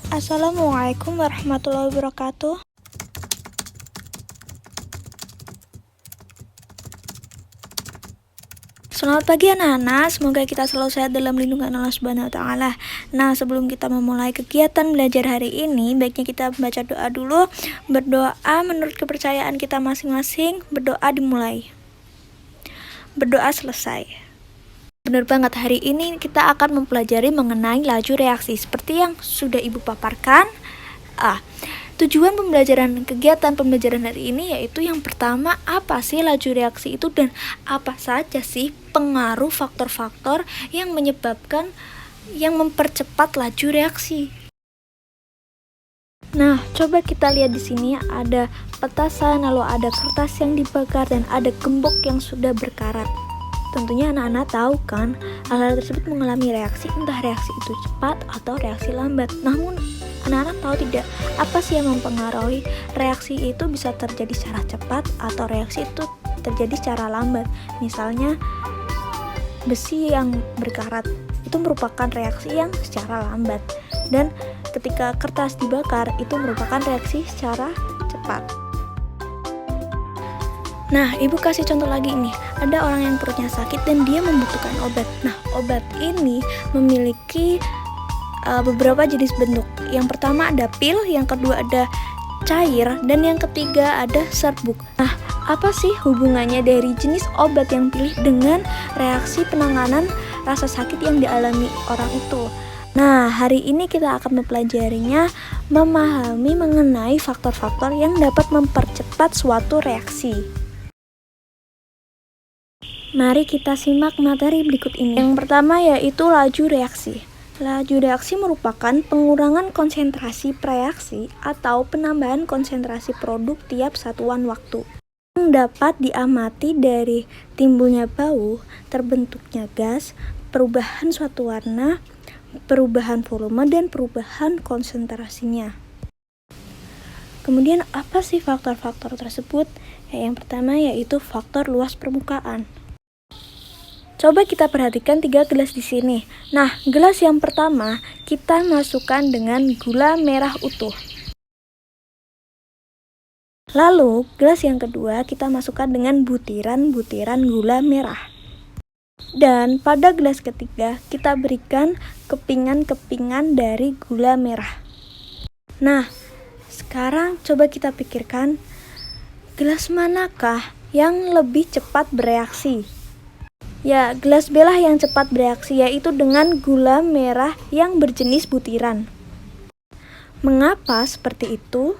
Assalamualaikum warahmatullahi wabarakatuh. Selamat pagi anak-anak, semoga kita selalu sehat dalam lindungan Allah Subhanahu wa taala. Nah, sebelum kita memulai kegiatan belajar hari ini, baiknya kita membaca doa dulu. Berdoa menurut kepercayaan kita masing-masing, berdoa dimulai. Berdoa selesai. Benar banget, hari ini kita akan mempelajari mengenai laju reaksi seperti yang sudah Ibu paparkan. Tujuan pembelajaran kegiatan pembelajaran hari ini yaitu yang pertama, apa sih laju reaksi itu dan apa saja sih pengaruh faktor-faktor yang mempercepat laju reaksi. Nah, coba kita lihat di sini ada petasan, lalu ada kertas yang dibakar dan ada gembok yang sudah berkarat. Tentunya anak-anak tahu kan, hal-hal tersebut mengalami reaksi, entah reaksi itu cepat atau reaksi lambat. Namun, anak-anak tahu tidak, apa sih yang mempengaruhi reaksi itu bisa terjadi secara cepat atau reaksi itu terjadi secara lambat. Misalnya, besi yang berkarat itu merupakan reaksi yang secara lambat. Dan ketika kertas dibakar, itu merupakan reaksi secara cepat. Nah, Ibu kasih contoh lagi nih. Ada orang yang perutnya sakit dan dia membutuhkan obat. Nah, obat ini memiliki beberapa jenis bentuk. Yang pertama ada pil, yang kedua ada cair, dan yang ketiga ada serbuk. Nah, apa sih hubungannya dari jenis obat yang pilih dengan reaksi penanganan rasa sakit yang dialami orang itu? Nah, hari ini kita akan mempelajarinya, memahami mengenai faktor-faktor yang dapat mempercepat suatu reaksi. Mari kita simak materi berikut ini. Yang pertama yaitu laju reaksi. Laju reaksi merupakan pengurangan konsentrasi preaksi atau penambahan konsentrasi produk tiap satuan waktu. Yang dapat diamati dari timbulnya bau, terbentuknya gas, perubahan suatu warna, perubahan volume, dan perubahan konsentrasinya. Kemudian apa sih faktor-faktor tersebut? Yang pertama yaitu faktor luas permukaan. Coba kita perhatikan 3 gelas di sini. Nah, gelas yang pertama kita masukkan dengan gula merah utuh. Lalu, gelas yang kedua kita masukkan dengan butiran-butiran gula merah. Dan pada gelas ketiga kita berikan kepingan-kepingan dari gula merah. Nah, sekarang coba kita pikirkan, gelas manakah yang lebih cepat bereaksi? Ya, gelas B lah yang cepat bereaksi, yaitu dengan gula merah yang berjenis butiran. Mengapa seperti itu?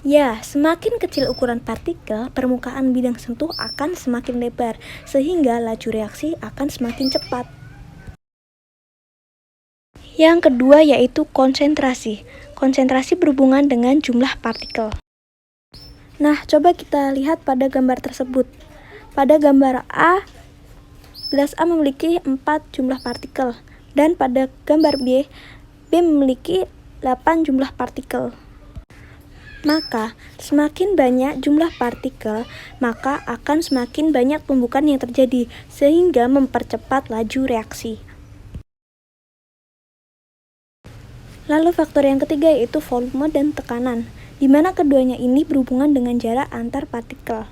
Ya, semakin kecil ukuran partikel, permukaan bidang sentuh akan semakin lebar, sehingga laju reaksi akan semakin cepat. Yang kedua yaitu konsentrasi. Konsentrasi berhubungan dengan jumlah partikel. Nah, coba kita lihat pada gambar tersebut. Pada gambar A, gelas A memiliki 4 jumlah partikel, dan pada gambar B memiliki 8 jumlah partikel. Maka, semakin banyak jumlah partikel, maka akan semakin banyak tumbukan yang terjadi, sehingga mempercepat laju reaksi. Lalu faktor yang ketiga yaitu volume dan tekanan, di mana keduanya ini berhubungan dengan jarak antar partikel.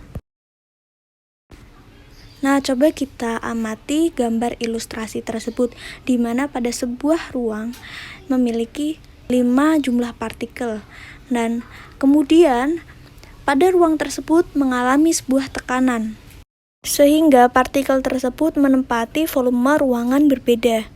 Nah, coba kita amati gambar ilustrasi tersebut, di mana pada sebuah ruang memiliki 5 jumlah partikel, dan kemudian pada ruang tersebut mengalami sebuah tekanan, sehingga partikel tersebut menempati volume ruangan berbeda.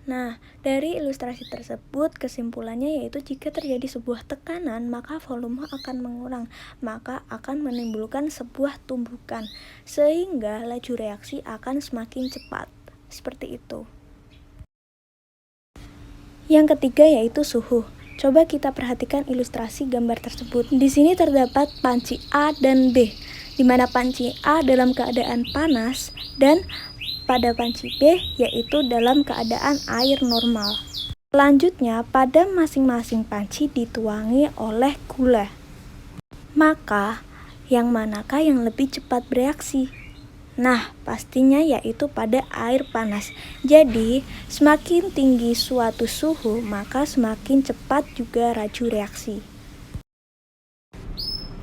Nah, dari ilustrasi tersebut kesimpulannya yaitu jika terjadi sebuah tekanan, maka volume akan mengurang, maka akan menimbulkan sebuah tumbukan, sehingga laju reaksi akan semakin cepat. Seperti itu. Yang ketiga yaitu suhu. Coba kita perhatikan ilustrasi gambar tersebut. Di sini terdapat panci A dan B, di mana panci A dalam keadaan panas dan pada panci B yaitu dalam keadaan air normal. Selanjutnya, pada masing-masing panci dituangi oleh gula. Maka, yang manakah yang lebih cepat bereaksi? Nah, pastinya yaitu pada air panas. Jadi, semakin tinggi suatu suhu, maka semakin cepat juga laju reaksi.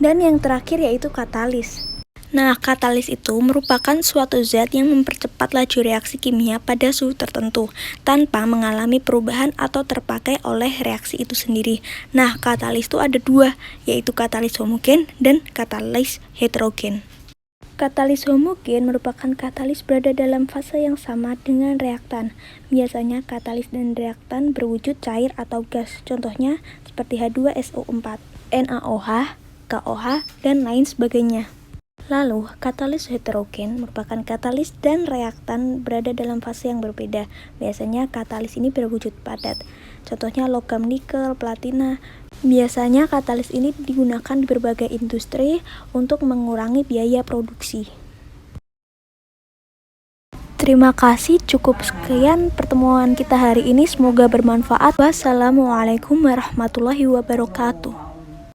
Dan yang terakhir yaitu katalis. Nah, katalis itu merupakan suatu zat yang mempercepat laju reaksi kimia pada suhu tertentu tanpa mengalami perubahan atau terpakai oleh reaksi itu sendiri. Nah, katalis itu ada dua, yaitu katalis homogen dan katalis heterogen. Katalis homogen merupakan katalis berada dalam fase yang sama dengan reaktan. Biasanya katalis dan reaktan berwujud cair atau gas, contohnya seperti H2SO4, NaOH, KOH, dan lain sebagainya. Lalu, katalis heterogen merupakan katalis dan reaktan berada dalam fase yang berbeda. Biasanya katalis ini berwujud padat. Contohnya logam nikel, platina. Biasanya katalis ini digunakan di berbagai industri untuk mengurangi biaya produksi. Terima kasih, cukup sekian pertemuan kita hari ini. Semoga bermanfaat. Wassalamualaikum warahmatullahi wabarakatuh.